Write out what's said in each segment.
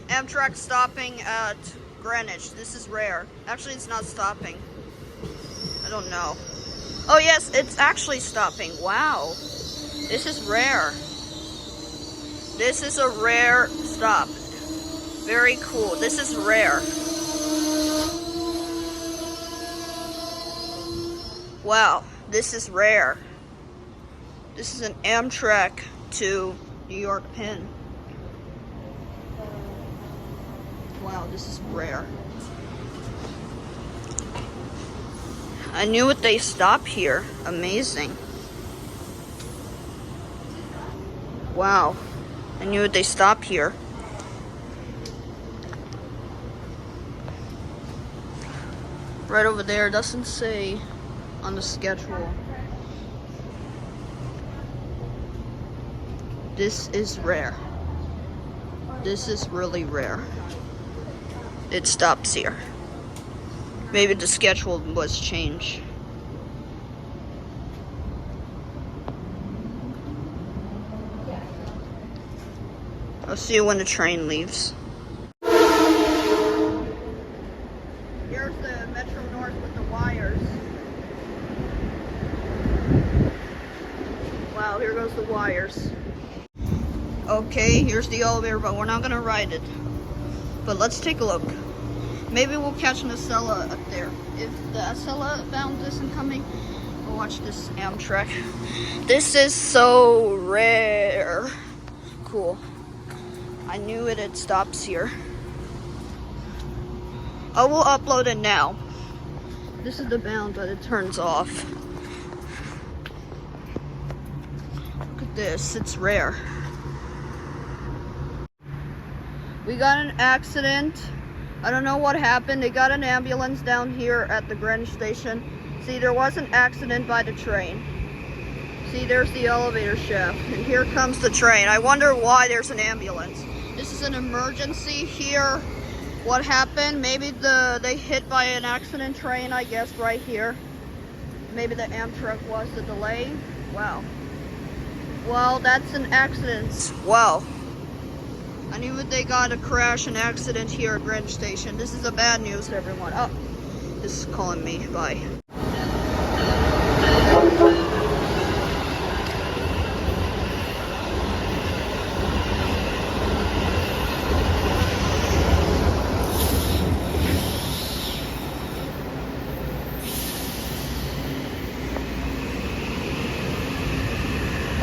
Amtrak stopping at Greenwich. This is rare. Actually, it's not stopping. I don't know. Oh yes, it's actually stopping. Wow. This is rare. This is a rare stop. Very cool. This is rare. Wow, this is rare. This is an Amtrak to New York Penn. Wow, this is rare. I knew it, they stop here. Amazing. Wow, I knew it, they stop here. Right over there, doesn't say on the schedule. This is rare. This is really rare. It stops here. Maybe the schedule was changed. I'll see you when the train leaves. Here's the Metro North with the wires. Wow, here goes the wires. Okay, here's the elevator, but we're not gonna ride it. But let's take a look. Maybe we'll catch an Acela up there. If the Acela bound isn't coming, we'll watch this Amtrak. This is so rare. Cool. I knew it stops here. I will upload it now. This is the bound, but it turns off. Look at this, it's rare. We got an accident. I don't know what happened. They got an ambulance down here at the Greenwich station. See, there was an accident by the train. See, there's the elevator shaft. And here comes the train. I wonder why there's an ambulance. This is an emergency here. What happened? Maybe they hit by an accident train, I guess, right here. Maybe the Amtrak was the delay. Wow. Well, that's an accident. Wow. I knew they got a crash and accident here at Greenwich Station. This is a bad news, everyone. Oh, this is calling me. Bye.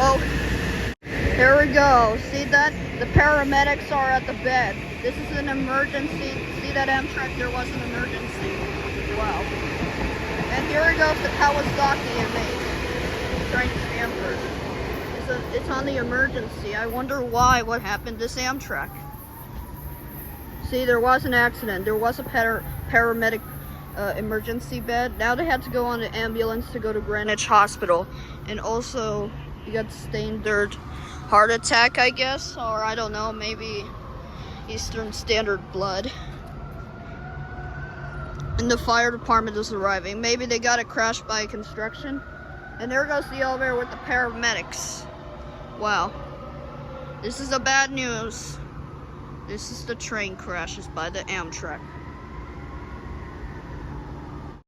Oh, here we go. See that? The paramedics are at the bed. This is an emergency. See that Amtrak? There was an emergency. Wow. And here we goes the Kawasaki EMS. Trying to Stanford. It's on the emergency. I wonder why. What happened to this Amtrak? See, there was an accident. There was a paramedic emergency bed. Now they had to go on an ambulance to go to Greenwich Hospital. And also, you got standard heart attack, I guess, or I don't know, maybe Eastern Standard blood. And the fire department is arriving. Maybe they got it crashed by construction. And there goes the elevator with the paramedics. Wow. This is a bad news. This is the train crashes by the Amtrak.